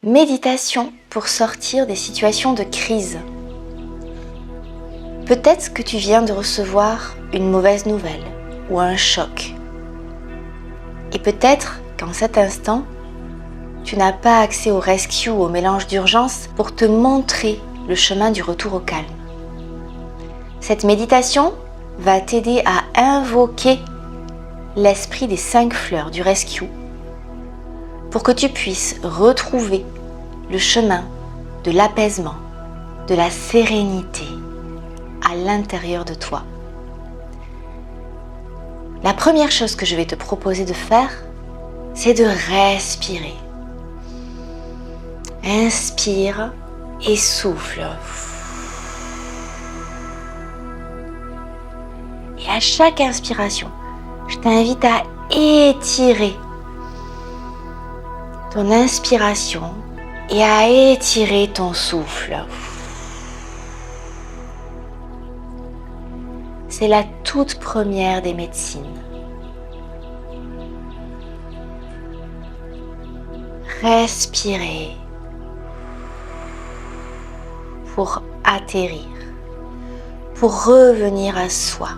Méditation pour sortir des situations de crise. Peut-être que tu viens de recevoir une mauvaise nouvelle ou un choc. Et peut-être qu'en cet instant, tu n'as pas accès au rescue ou au mélange d'urgence pour te montrer le chemin du retour au calme. Cette méditation va t'aider à invoquer l'esprit des 5 fleurs du rescue pour que tu puisses retrouver le chemin de l'apaisement, de la sérénité à l'intérieur de toi. La première chose que je vais te proposer de faire, c'est de respirer. Inspire et souffle. Et à chaque inspiration, je t'invite à étirer ton inspiration et à étirer ton souffle. C'est la toute première des médecines. Respirer pour atterrir, pour revenir à soi.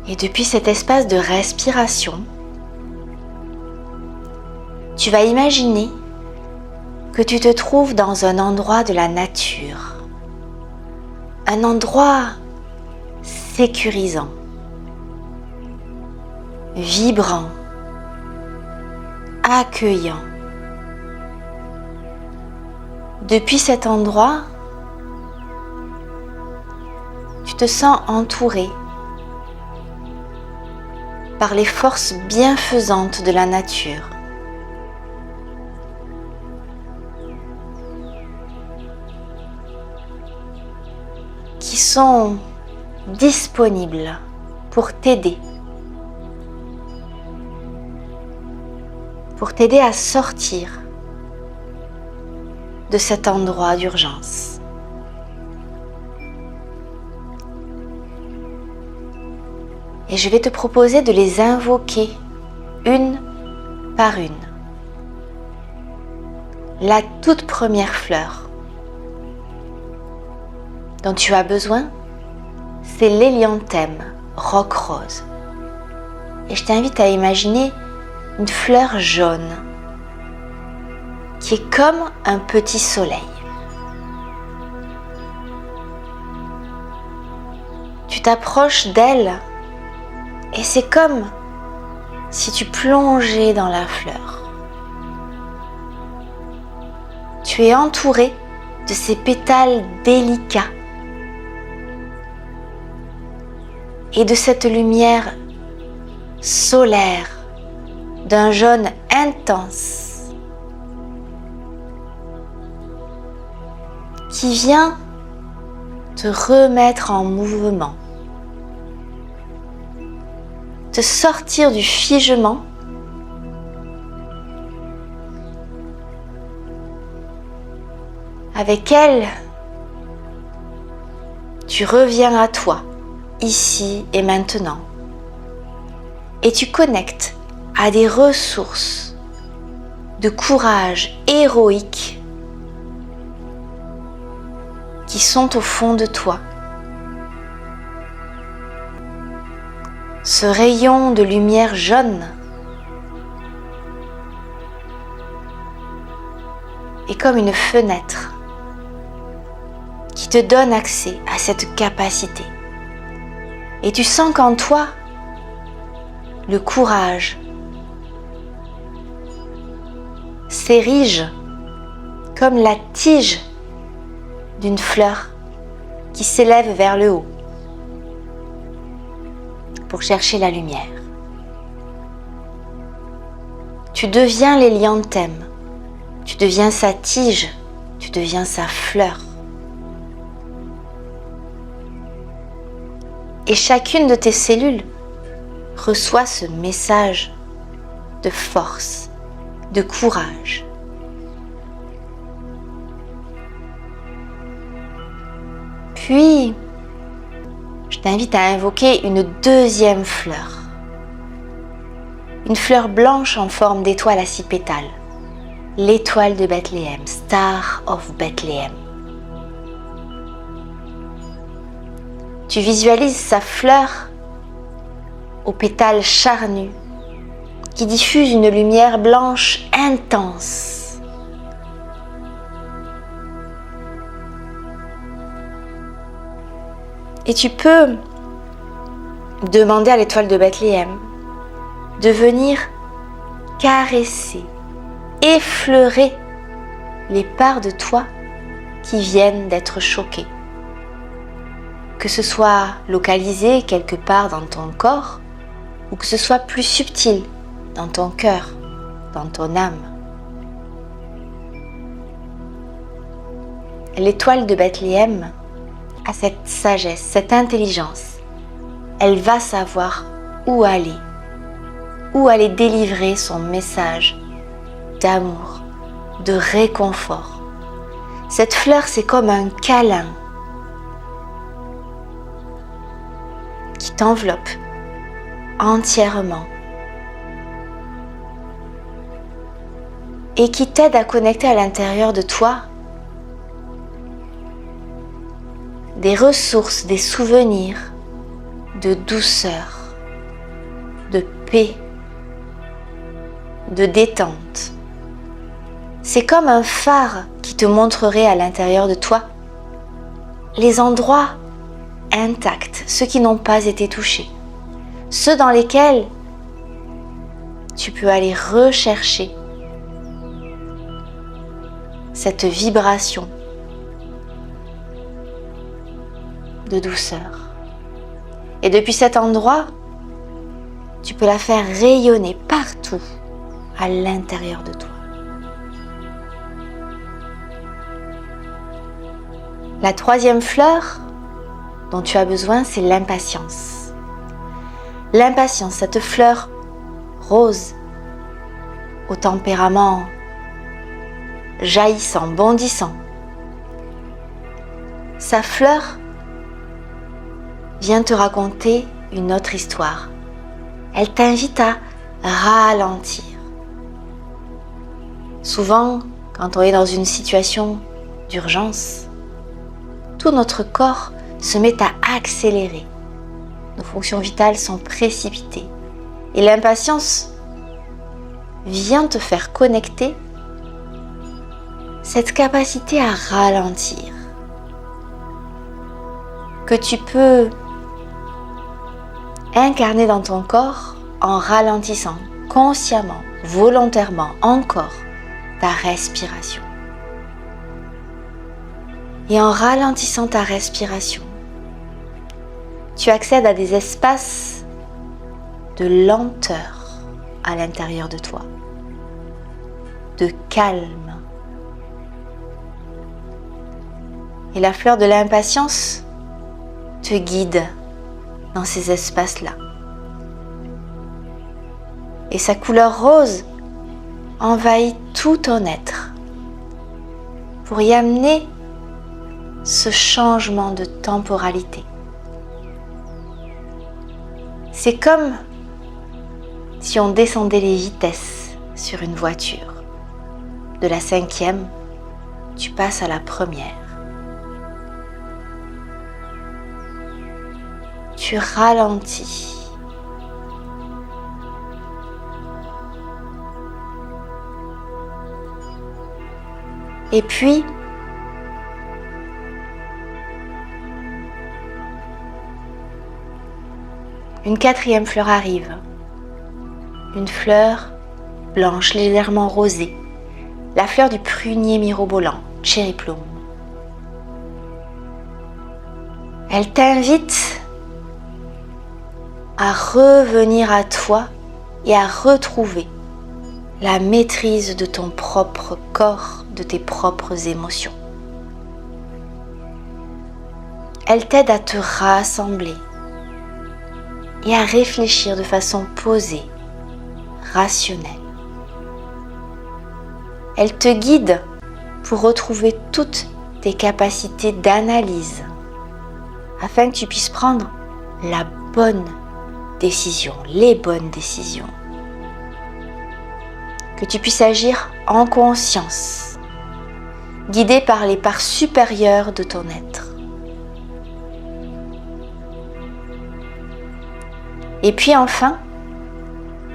Et depuis cet espace de respiration, tu vas imaginer que tu te trouves dans un endroit de la nature, un endroit sécurisant, vibrant, accueillant. Depuis cet endroit, tu te sens entouré par les forces bienfaisantes de la nature. Qui sont disponibles pour t'aider à sortir de cet endroit d'urgence. Et je vais te proposer de les invoquer une par une. La toute première fleur dont tu as besoin, c'est l'hélianthème roc rose. Et je t'invite à imaginer une fleur jaune qui est comme un petit soleil. Tu t'approches d'elle et c'est comme si tu plongeais dans la fleur. Tu es entouré de ces pétales délicats et de cette lumière solaire d'un jaune intense qui vient te remettre en mouvement, te sortir du figement avec elle. Tu reviens à toi, ici et maintenant, et tu connectes à des ressources de courage héroïque qui sont au fond de toi. Ce rayon de lumière jaune est comme une fenêtre qui te donne accès à cette capacité. Et tu sens qu'en toi, le courage s'érige comme la tige d'une fleur qui s'élève vers le haut pour chercher la lumière. Tu deviens l'hélianthème, tu deviens sa tige, tu deviens sa fleur. Et chacune de tes cellules reçoit ce message de force, de courage. Puis, je t'invite à invoquer une deuxième fleur. une fleur blanche en forme d'étoile à 6 pétales. L'étoile de Bethléem, Star of Bethlehem. Tu visualises sa fleur aux pétales charnus qui diffuse une lumière blanche intense. Et tu peux demander à l'étoile de Bethléem de venir caresser, effleurer les parts de toi qui viennent d'être choquées. Que ce soit localisé quelque part dans ton corps ou que ce soit plus subtil dans ton cœur, dans ton âme. L'étoile de Bethléem a cette sagesse, cette intelligence. Elle va savoir où aller délivrer son message d'amour, de réconfort. Cette fleur, c'est comme un câlin qui t'enveloppe entièrement et qui t'aide à connecter à l'intérieur de toi des ressources, des souvenirs de douceur, de paix, de détente. C'est comme un phare qui te montrerait à l'intérieur de toi les endroits intacts, ceux qui n'ont pas été touchés, ceux dans lesquels tu peux aller rechercher cette vibration de douceur. Et depuis cet endroit, tu peux la faire rayonner partout à l'intérieur de toi. La troisième fleur dont tu as besoin, c'est l'impatience. L'impatience, cette fleur rose, au tempérament jaillissant, bondissant. Sa fleur vient te raconter une autre histoire. Elle t'invite à ralentir. Souvent, quand on est dans une situation d'urgence, tout notre corps se met à accélérer. Nos fonctions vitales sont précipitées. Et l'impatience vient te faire connecter cette capacité à ralentir que tu peux incarner dans ton corps en ralentissant consciemment, volontairement encore ta respiration. Et en ralentissant ta respiration, tu accèdes à des espaces de lenteur à l'intérieur de toi, de calme. Et la fleur de l'impatience te guide dans ces espaces-là. Et sa couleur rose envahit tout ton être pour y amener ce changement de temporalité. C'est comme si on descendait les vitesses sur une voiture. De la 5e, tu passes à la 1re. Tu ralentis. Et puis, une 4e fleur arrive. Une fleur blanche, légèrement rosée. La fleur du prunier mirobolant, Cherry Plum. Elle t'invite à revenir à toi et à retrouver la maîtrise de ton propre corps, de tes propres émotions. Elle t'aide à te rassembler et à réfléchir de façon posée, rationnelle. Elle te guide pour retrouver toutes tes capacités d'analyse afin que tu puisses prendre la bonne décision, les bonnes décisions que tu puisses agir en conscience, guidé par les parts supérieures de ton être. Et puis enfin,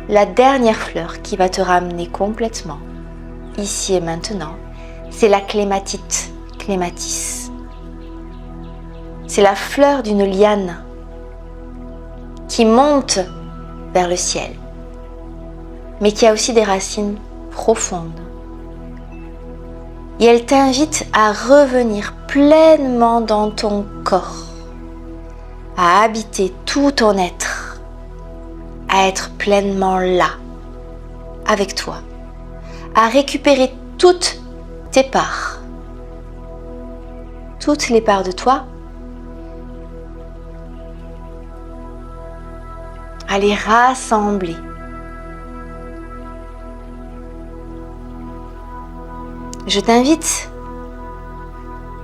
la dernière fleur qui va te ramener complètement, ici et maintenant, c'est la clématite, clématis. C'est la fleur d'une liane qui monte vers le ciel, mais qui a aussi des racines profondes. Et elle t'invite à revenir pleinement dans ton corps, à habiter tout ton être, à être pleinement là, avec toi, à récupérer toutes tes parts, toutes les parts de toi, à les rassembler. Je t'invite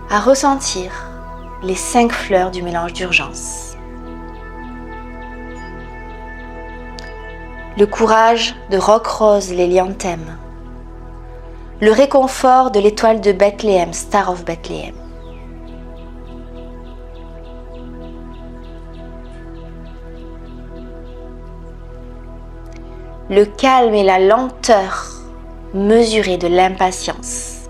à ressentir les 5 fleurs du mélange d'urgence. Le courage de Roc-Rose l'hélianthème. Le réconfort de l'étoile de Bethléem, Star of Bethlehem. Le calme et la lenteur mesurée de l'impatience.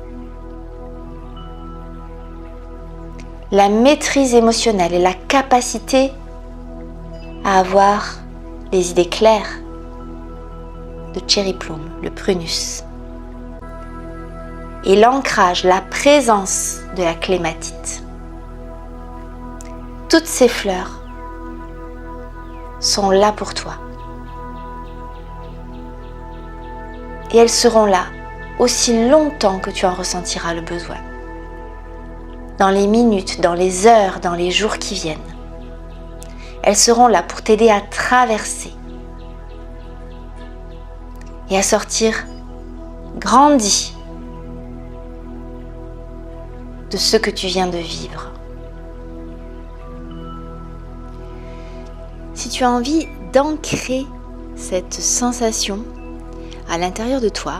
La maîtrise émotionnelle et la capacité à avoir les idées claires de Cherry Plum, le prunus. Et l'ancrage, la présence de la clématite. Toutes ces fleurs sont là pour toi. Et elles seront là aussi longtemps que tu en ressentiras le besoin. Dans les minutes, dans les heures, dans les jours qui viennent. Elles seront là pour t'aider à traverser et à sortir grandi de ce que tu viens de vivre. Si tu as envie d'ancrer cette sensation à l'intérieur de toi,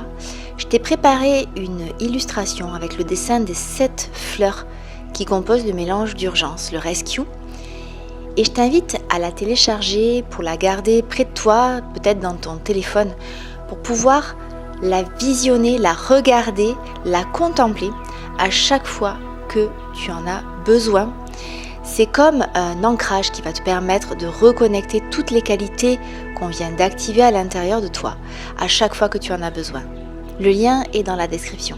je t'ai préparé une illustration avec le dessin des 7 fleurs qui composent le mélange d'urgence, le rescue. Et je t'invite à la télécharger pour la garder près de toi, peut-être dans ton téléphone, pour pouvoir la visionner, la regarder, la contempler à chaque fois que tu en as besoin. C'est comme un ancrage qui va te permettre de reconnecter toutes les qualités qu'on vient d'activer à l'intérieur de toi à chaque fois que tu en as besoin. Le lien est dans la description.